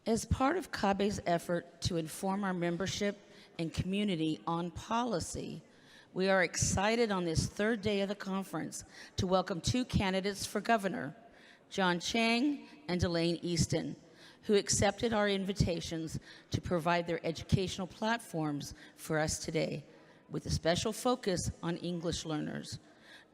As part of CABE's effort to inform our membership and community on policy, we are excited on this third day of the conference to welcome two candidates for governor, Chiang and Delaine Eastin, who accepted our invitations to provide their educational platforms for us today, with a special focus on English learners.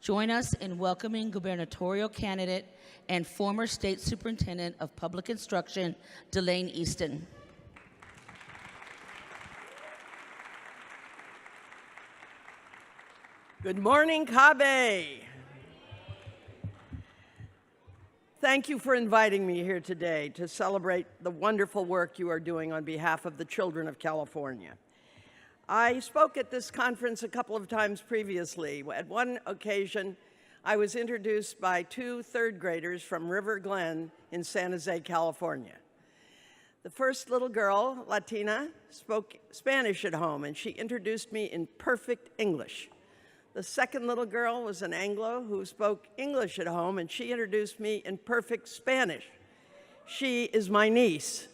Join us in welcoming gubernatorial candidate and former State Superintendent of Public Instruction, Delaine Eastin. Good morning, CABE. Thank you for inviting me here today to celebrate the wonderful work you are doing on behalf of the children of California. I spoke at this conference a couple of times previously. At one occasion, I was introduced by two third graders from River Glen in San Jose, California. The first little girl, Latina, spoke Spanish at home, and she introduced me in perfect English. The second little girl was an Anglo who spoke English at home, and she introduced me in perfect Spanish. She is my niece.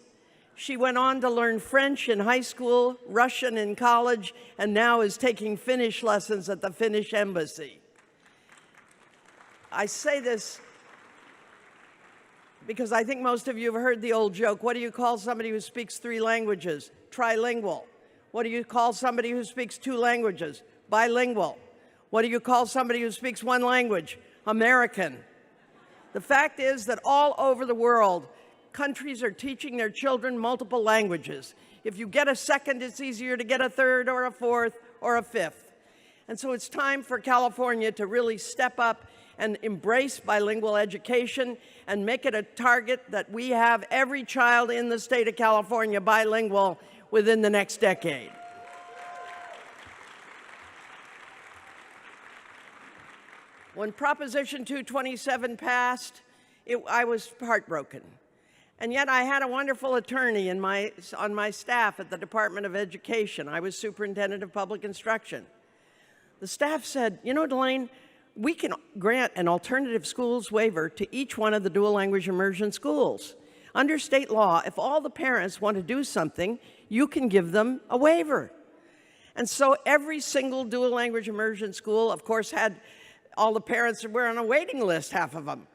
She went on to learn French in high school, Russian in college, and now is taking Finnish lessons at the Finnish embassy. I say this because I think most of you have heard the old joke, what do you call somebody who speaks 3 languages? Trilingual. What do you call somebody who speaks 2 languages? Bilingual. What do you call somebody who speaks 1 language? American. The fact is that all over the world, countries are teaching their children multiple languages. If you get a second, it's easier to get a third or a fourth or a fifth. And so it's time for California to really step up and embrace bilingual education and make it a target that we have every child in the state of California bilingual within the next decade. When Proposition 227 passed, I was heartbroken. And yet I had a wonderful attorney on my staff at the Department of Education. I was Superintendent of Public Instruction. The staff said, you know, Delaine, we can grant an alternative schools waiver to each one of the dual language immersion schools. Under state law, if all the parents want to do something, you can give them a waiver. And so every single dual language immersion school, of course, had all the parents were on a waiting list, half of them.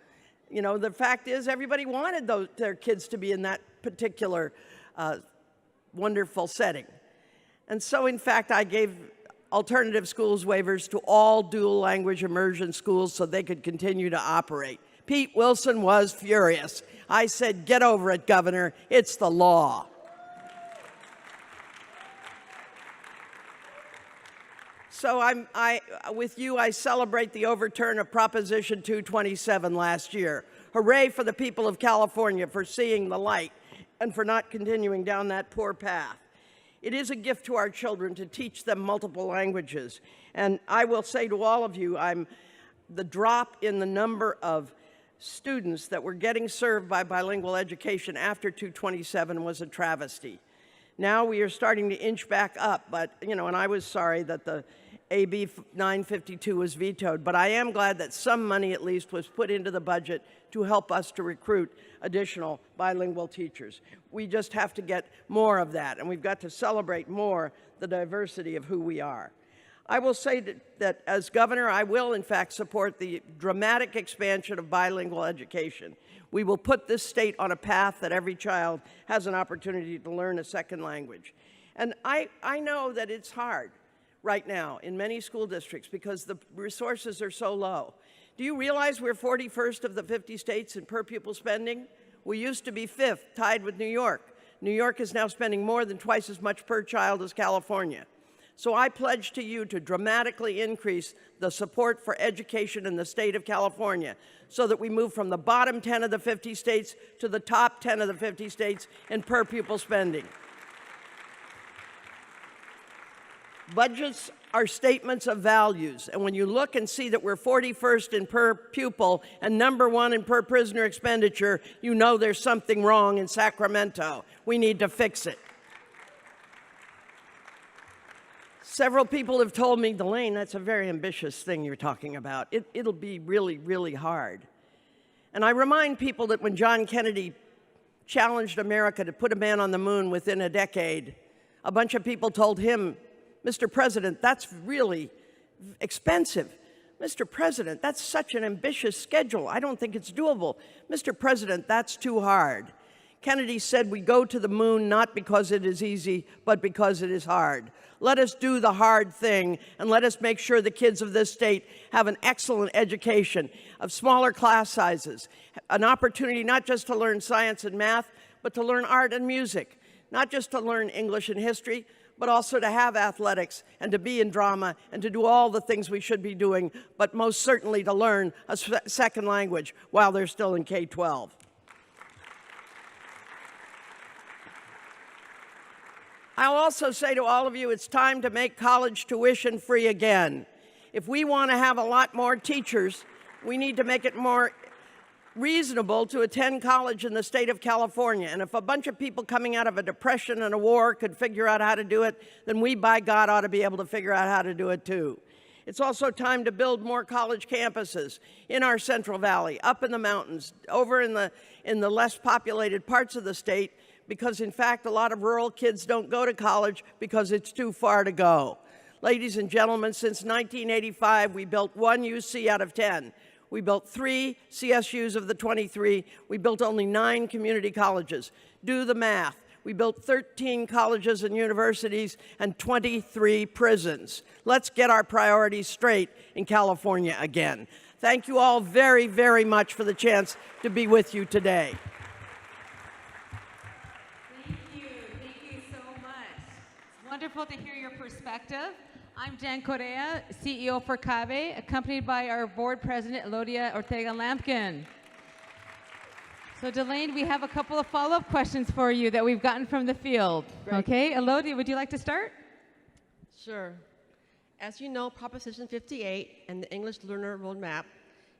You know, the fact is everybody wanted their kids to be in that particular wonderful setting. And so, in fact, I gave alternative schools waivers to all dual language immersion schools so they could continue to operate. Pete Wilson was furious. I said, get over it, Governor. It's the law. So with you, I celebrate the overturn of Proposition 227 last year. Hooray for the people of California for seeing the light and for not continuing down that poor path. It is a gift to our children to teach them multiple languages. And I will say to all of you, the drop in the number of students that were getting served by bilingual education after 227 was a travesty. Now we are starting to inch back up, but, you know, and I was sorry that the AB 952 was vetoed, but I am glad that some money at least was put into the budget to help us to recruit additional bilingual teachers. We just have to get more of that, and we've got to celebrate more the diversity of who we are. I will say that as governor, I will in fact support the dramatic expansion of bilingual education. We will put this state on a path that every child has an opportunity to learn a second language. And I know that it's hard right now in many school districts because the resources are so low. Do you realize we're 41st of the 50 states in per pupil spending? We used to be 5th, tied with New York. New York is now spending more than twice as much per child as California. So I pledge to you to dramatically increase the support for education in the state of California so that we move from the bottom 10 of the 50 states to the top 10 of the 50 states in per pupil spending. Budgets are statements of values, and when you look and see that we're 41st in per pupil and #1 in per prisoner expenditure, you know there's something wrong in Sacramento. We need to fix it. Several people have told me, Delaine, that's a very ambitious thing you're talking about. It'll be really, really hard. And I remind people that when John Kennedy challenged America to put a man on the moon within a decade, a bunch of people told him, Mr. President, that's really expensive. Mr. President, that's such an ambitious schedule. I don't think it's doable. Mr. President, that's too hard. Kennedy said we go to the moon not because it is easy, but because it is hard. Let us do the hard thing, and let us make sure the kids of this state have an excellent education, of smaller class sizes, an opportunity not just to learn science and math, but to learn art and music, not just to learn English and history, but also to have athletics and to be in drama and to do all the things we should be doing, but most certainly to learn a second language while they're still in K-12. I'll also say to all of you, it's time to make college tuition free again. If we want to have a lot more teachers, we need to make it more reasonable to attend college in the state of California. And if a bunch of people coming out of a depression and a war could figure out how to do it, then we, by God, ought to be able to figure out how to do it too. It's also time to build more college campuses in our Central Valley, up in the mountains, over in the less populated parts of the state, because in fact, a lot of rural kids don't go to college because it's too far to go. Ladies and gentlemen, since 1985, we built 1 UC out of 10. We built 3 CSUs of the 23. We built only 9 community colleges. Do the math. We built 13 colleges and universities and 23 prisons. Let's get our priorities straight in California again. Thank you all very, very much for the chance to be with you today. Thank you so much. It's wonderful to hear your perspective. I'm Jan Correa, CEO for CABE, accompanied by our board president, Elodia Ortega-Lampkin. So Delaine, we have a couple of follow-up questions for you that we've gotten from the field. Great. Okay, Elodia, would you like to start? Sure. As you know, Proposition 58 and the English Learner Roadmap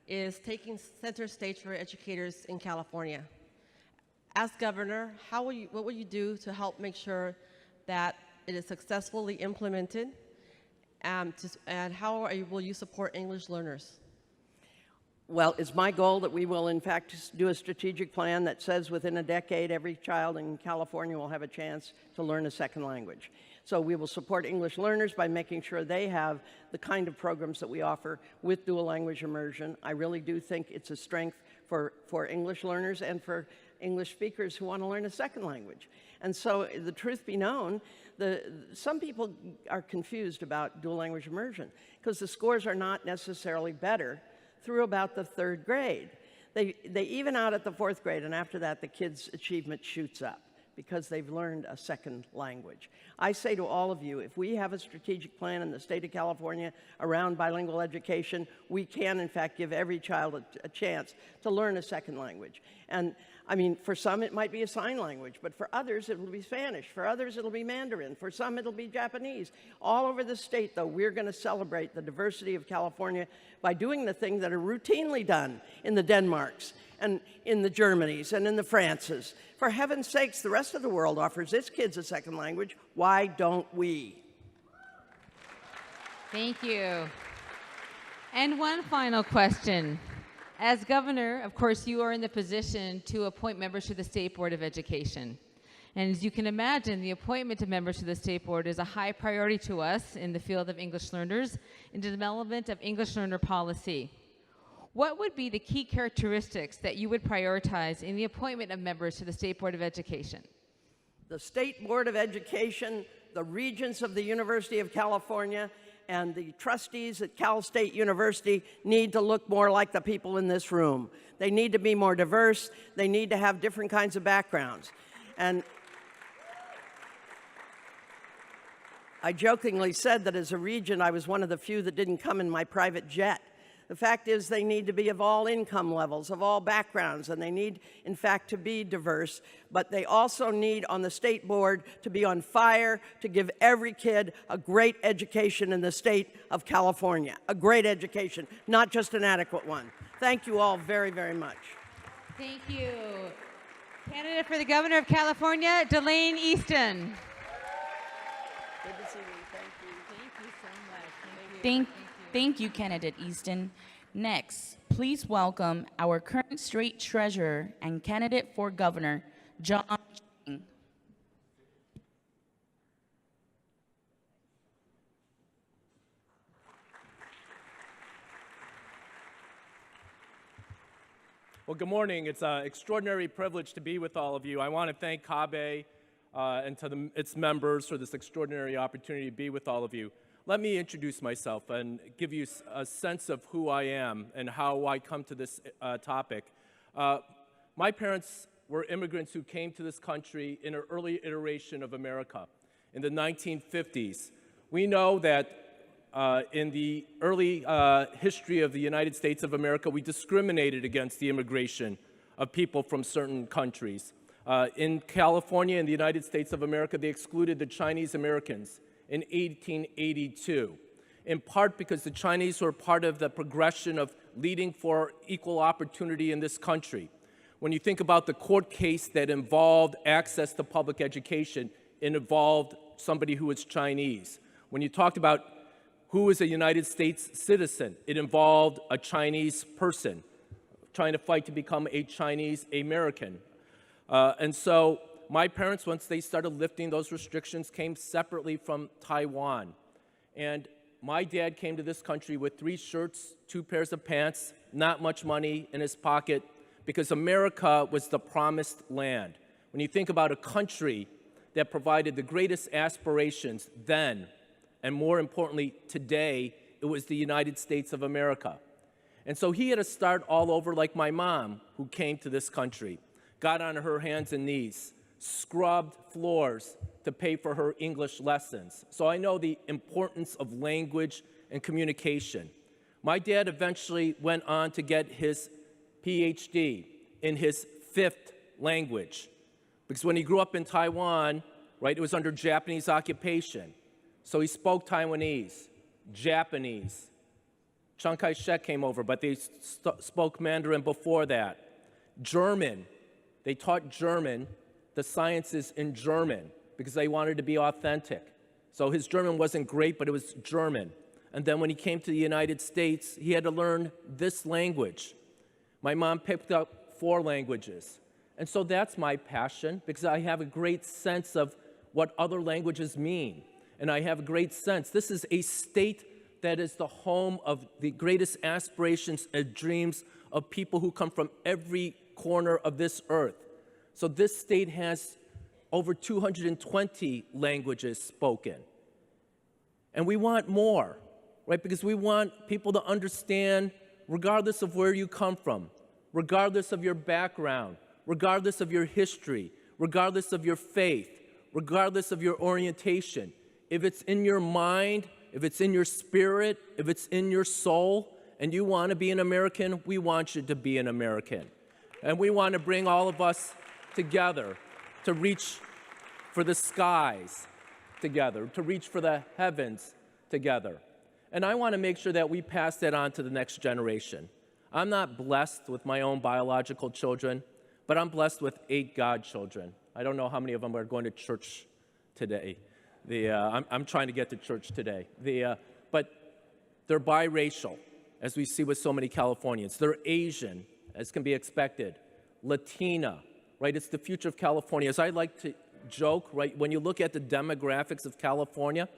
is taking center stage for educators in California. As governor, what will you do to help make sure that it is successfully implemented, and how will you support English learners? Well, it's my goal that we will, in fact, do a strategic plan that says within a decade, every child in California will have a chance to learn a second language. So we will support English learners by making sure they have the kind of programs that we offer with dual language immersion. I really do think it's a strength for English learners and for English speakers who want to learn a second language. And so the truth be known, some people are confused about dual language immersion because the scores are not necessarily better through about the 3rd grade. They even out at the 4th grade, and after that the kids' achievement shoots up because they've learned a second language. I say to all of you, if we have a strategic plan in the state of California around bilingual education, we can in fact give every child a chance to learn a second language. And I mean, for some it might be a sign language, but for others it will be Spanish, for others it'll be Mandarin, for some it'll be Japanese. All over the state, though, we're going to celebrate the diversity of California by doing the things that are routinely done in the Denmarks and in the Germanys and in the Frances. For heaven's sakes, the rest of the world offers its kids a second language. Why don't we? Thank you. And one final question. As governor, of course, you are in the position to appoint members to the State Board of Education. And as you can imagine, the appointment of members to the State Board is a high priority to us in the field of English learners in the development of English learner policy. What would be the key characteristics that you would prioritize in the appointment of members to the State Board of Education? The State Board of Education, the regents of the University of California, and the trustees at Cal State University need to look more like the people in this room. They need to be more diverse. They need to have different kinds of backgrounds. And I jokingly said that as a regent, I was one of the few that didn't come in my private jet. The fact is they need to be of all income levels, of all backgrounds, and they need, in fact, to be diverse. But they also need on the state board to be on fire to give every kid a great education in the state of California. A great education, not just an adequate one. Thank you all very, very much. Thank you. Candidate for the Governor of California, Delaine Eastin. Good to see you. Thank you. Thank you so much. Thank you, Candidate Eastin. Next, please welcome our current state treasurer and candidate for governor, John Chiang. Well, good morning. It's an extraordinary privilege to be with all of you. I want to thank CABE and to its members for this extraordinary opportunity to be with all of you. Let me introduce myself and give you a sense of who I am and how I come to this topic. My parents were immigrants who came to this country in an early iteration of America in the 1950s. We know that in the early history of the United States of America, we discriminated against the immigration of people from certain countries. In California, in the United States of America, they excluded the Chinese Americans in 1882, in part because the Chinese were part of the progression of leading for equal opportunity in this country. When you think about the court case that involved access to public education, it involved somebody who was Chinese. When you talked about who is a United States citizen, it involved a Chinese person trying to fight to become a Chinese American. And so my parents, once they started lifting those restrictions, came separately from Taiwan. And my dad came to this country with 3 shirts, 2 pairs of pants, not much money in his pocket, because America was the promised land. When you think about a country that provided the greatest aspirations then, and more importantly, today, it was the United States of America. And so he had to start all over like my mom, who came to this country, got on her hands and knees, scrubbed floors to pay for her English lessons. So I know the importance of language and communication. My dad eventually went on to get his PhD in his 5th language, because when he grew up in Taiwan, right, it was under Japanese occupation. So he spoke Taiwanese, Japanese. Chiang Kai-shek came over, but they spoke Mandarin before that. German, they taught German, the sciences in German, because they wanted to be authentic. So his German wasn't great, but it was German. And then when he came to the United States, he had to learn this language. My mom picked up 4 languages. And so that's my passion, because I have a great sense of what other languages mean. And I have a great sense. This is a state that is the home of the greatest aspirations and dreams of people who come from every corner of this earth. So this state has over 220 languages spoken. And we want more, right? Because we want people to understand, regardless of where you come from, regardless of your background, regardless of your history, regardless of your faith, regardless of your orientation, if it's in your mind, if it's in your spirit, if it's in your soul, and you want to be an American, we want you to be an American. And we want to bring all of us together to reach for the skies together, to reach for the heavens together. And I want to make sure that we pass that on to the next generation. I'm not blessed with my own biological children, but I'm blessed with 8 godchildren. I don't know how many of them are going to church today. I'm trying to get to church today. But they're biracial, as we see with so many Californians. They're Asian, as can be expected. Latina, right? It's the future of California. As I like to joke, right, when you look at the demographics of California,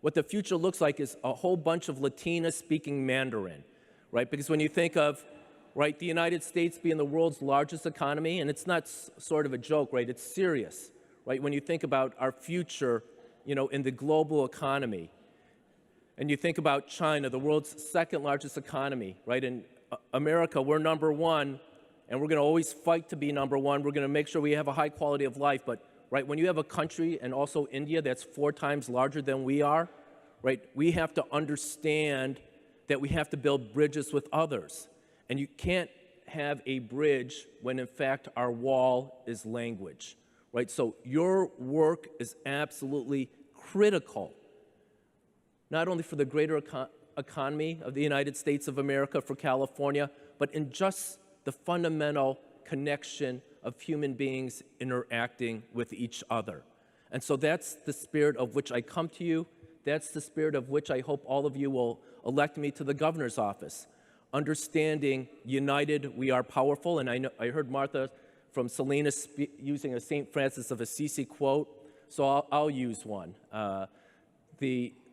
what the future looks like is a whole bunch of Latina-speaking Mandarin, right? Because when you think of, right, the United States being the world's largest economy, and it's not sort of a joke, right? It's serious, right? When you think about our future, in the global economy, and you think about China, the world's 2nd largest economy, right? In America, we're number 1, and we're going to always fight to be number 1. We're going to make sure we have a high quality of life. But, right, when you have a country, and also India, that's 4 times larger than we are, right? We have to understand that we have to build bridges with others. And you can't have a bridge when, in fact, our wall is language. Right? So your work is absolutely critical, not only for the greater economy of the United States of America, for California, but in just the fundamental connection of human beings interacting with each other. And so that's the spirit of which I come to you. That's the spirit of which I hope all of you will elect me to the governor's office. Understanding, united, we are powerful. And I heard Martha from Selena using a St. Francis of Assisi quote, so I'll use one.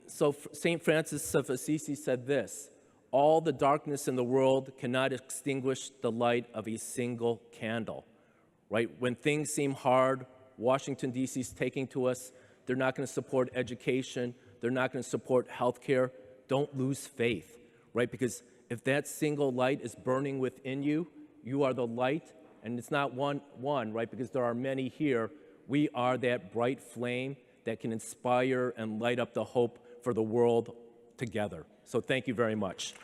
St. Francis of Assisi said this: "All the darkness in the world cannot extinguish the light of a single candle." Right? When things seem hard, Washington, D.C. is taking to us, they're not going to support education, they're not going to support healthcare. Don't lose faith, right? Because if that single light is burning within you, you are the light, and it's not one, right? Because there are many here. We are that bright flame that can inspire and light up the hope for the world together. So thank you very much.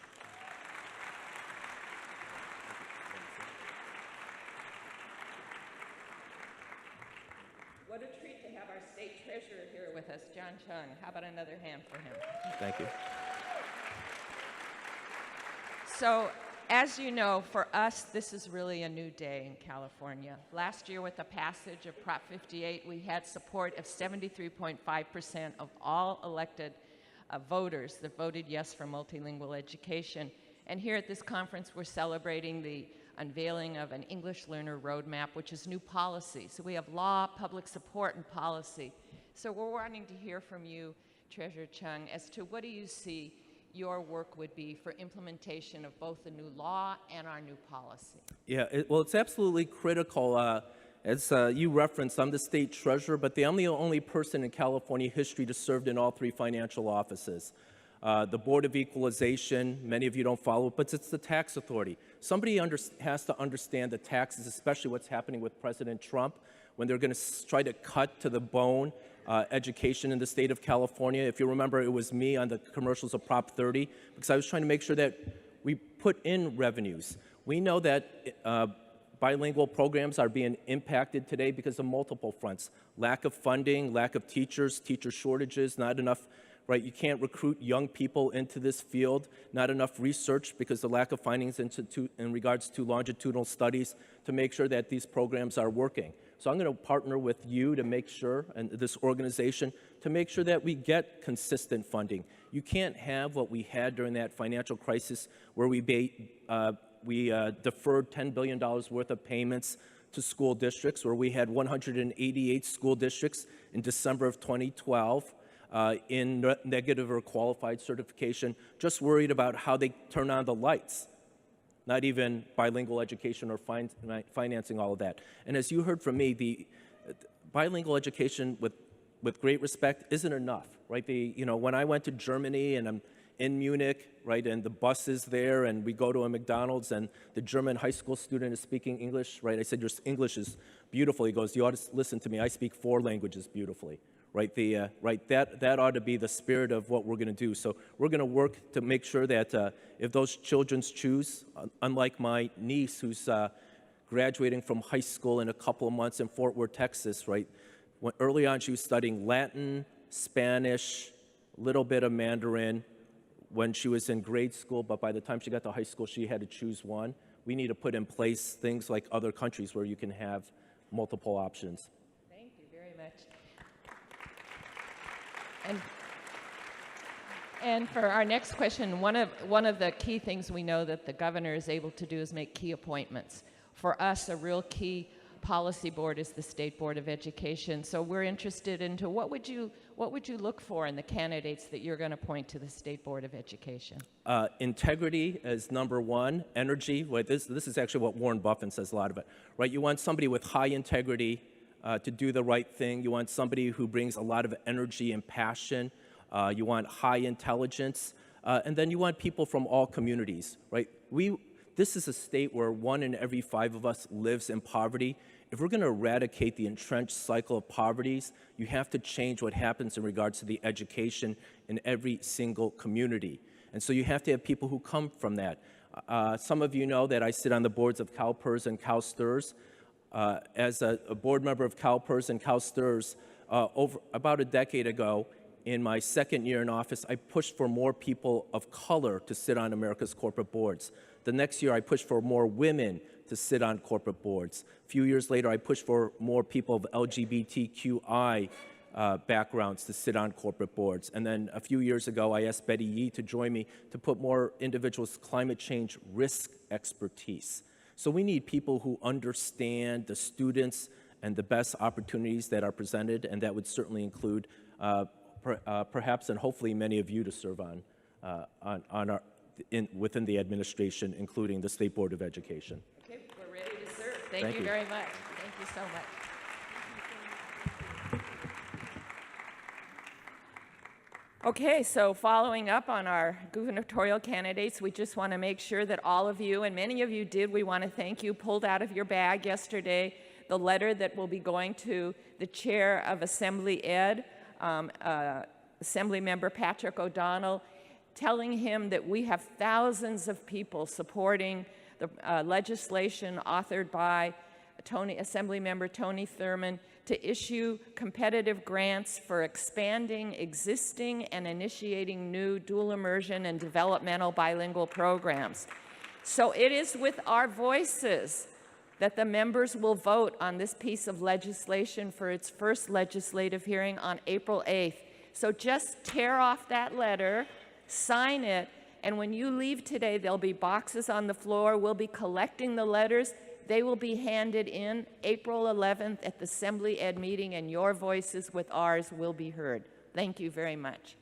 What a treat to have our state treasurer here with us, John Chiang. How about another hand for him? Thank you. So, as you know, for us, this is really a new day in California. Last year, with the passage of Prop 58, we had support of 73.5% of all elected voters that voted yes for multilingual education. And here at this conference, we're celebrating the unveiling of an English learner roadmap, which is new policy. So we have law, public support, and policy. So we're wanting to hear from you, Treasurer Chiang, as to what do you see your work would be for implementation of both the new law and our new policy? Yeah, well, it's absolutely critical. As you referenced, I'm the state treasurer, but I'm the only person in California history to serve in all three financial offices. The Board of Equalization, many of you don't follow it, but it's the tax authority. Somebody has to understand the taxes, especially what's happening with President Trump, when they're going to try to cut to the bone education in the state of California. If you remember, it was me on the commercials of Prop 30, because I was trying to make sure that we put in revenues. We know that bilingual programs are being impacted today because of multiple fronts: lack of funding, lack of teachers, teacher shortages, not enough, right? You can't recruit young people into this field, not enough research because of the lack of findings in regards to longitudinal studies to make sure that these programs are working. So I'm going to partner with you to make sure, and this organization, to make sure that we get consistent funding. You can't have what we had during that financial crisis where we deferred $10 billion worth of payments to school districts, where we had 188 school districts in December of 2012 in negative or qualified certification, just worried about how they turn on the lights, not even bilingual education or financing all of that. And as you heard from me, the bilingual education, with great respect, isn't enough, right? When I went to Germany and I'm in Munich, right, and the bus is there, and we go to a McDonald's, and the German high school student is speaking English, right? I said, "Your English is beautiful." He goes, "You ought to listen to me. I speak 4 languages beautifully." Right, that ought to be the spirit of what we're going to do. So we're going to work to make sure that if those children choose, unlike my niece who's graduating from high school in a couple of months in Fort Worth, Texas, right? Early on, she was studying Latin, Spanish, a little bit of Mandarin when she was in grade school, but by the time she got to high school, she had to choose one. We need to put in place things like other countries where you can have multiple options. Thank you very much. And for our next question, one of the key things we know that the governor is able to do is make key appointments. For us, a real key policy board is the State Board of Education. So we're interested into what would you look for in the candidates that you're going to appoint to the State Board of Education? Integrity is number one. Energy. Well, this is actually what Warren Buffett says a lot of it. Right? You want somebody with high integrity to do the right thing. You want somebody who brings a lot of energy and passion. You want high intelligence. And then you want people from all communities, right? This is a state where 1 in every 5 of us lives in poverty. If we're going to eradicate the entrenched cycle of poverty, you have to change what happens in regards to the education in every single community. And so you have to have people who come from that. Some of you know that I sit on the boards of CalPERS and CalSTRS. As a board member of CalPERS and CalSTRS, about a decade ago, in my second year in office, I pushed for more people of color to sit on America's corporate boards. The next year, I pushed for more women to sit on corporate boards. A few years later, I pushed for more people of LGBTQI backgrounds to sit on corporate boards. And then a few years ago, I asked Betty Yee to join me to put more individuals with climate change risk expertise. So we need people who understand the students and the best opportunities that are presented, and that would certainly include perhaps and hopefully many of you to serve within the administration, including the State Board of Education. Okay, we're ready to serve. Thank Thank you you. very much. Thank you so much. Okay, so following up on our gubernatorial candidates, we just want to make sure that all of you, and many of you did, we want to thank you, pulled out of your bag yesterday the letter that will be going to the chair of Assembly Ed, Assembly Member Patrick O'Donnell, telling him that we have thousands of people supporting the legislation authored by Assembly Member Tony Thurmond to issue competitive grants for expanding existing and initiating new dual immersion and developmental bilingual programs. So it is with our voices that the members will vote on this piece of legislation for its first legislative hearing on April 8th. So just tear off that letter, sign it, and when you leave today, there'll be boxes on the floor. We'll be collecting the letters. They will be handed in April 11th at the Assembly Ed meeting, and your voices with ours will be heard. Thank you very much.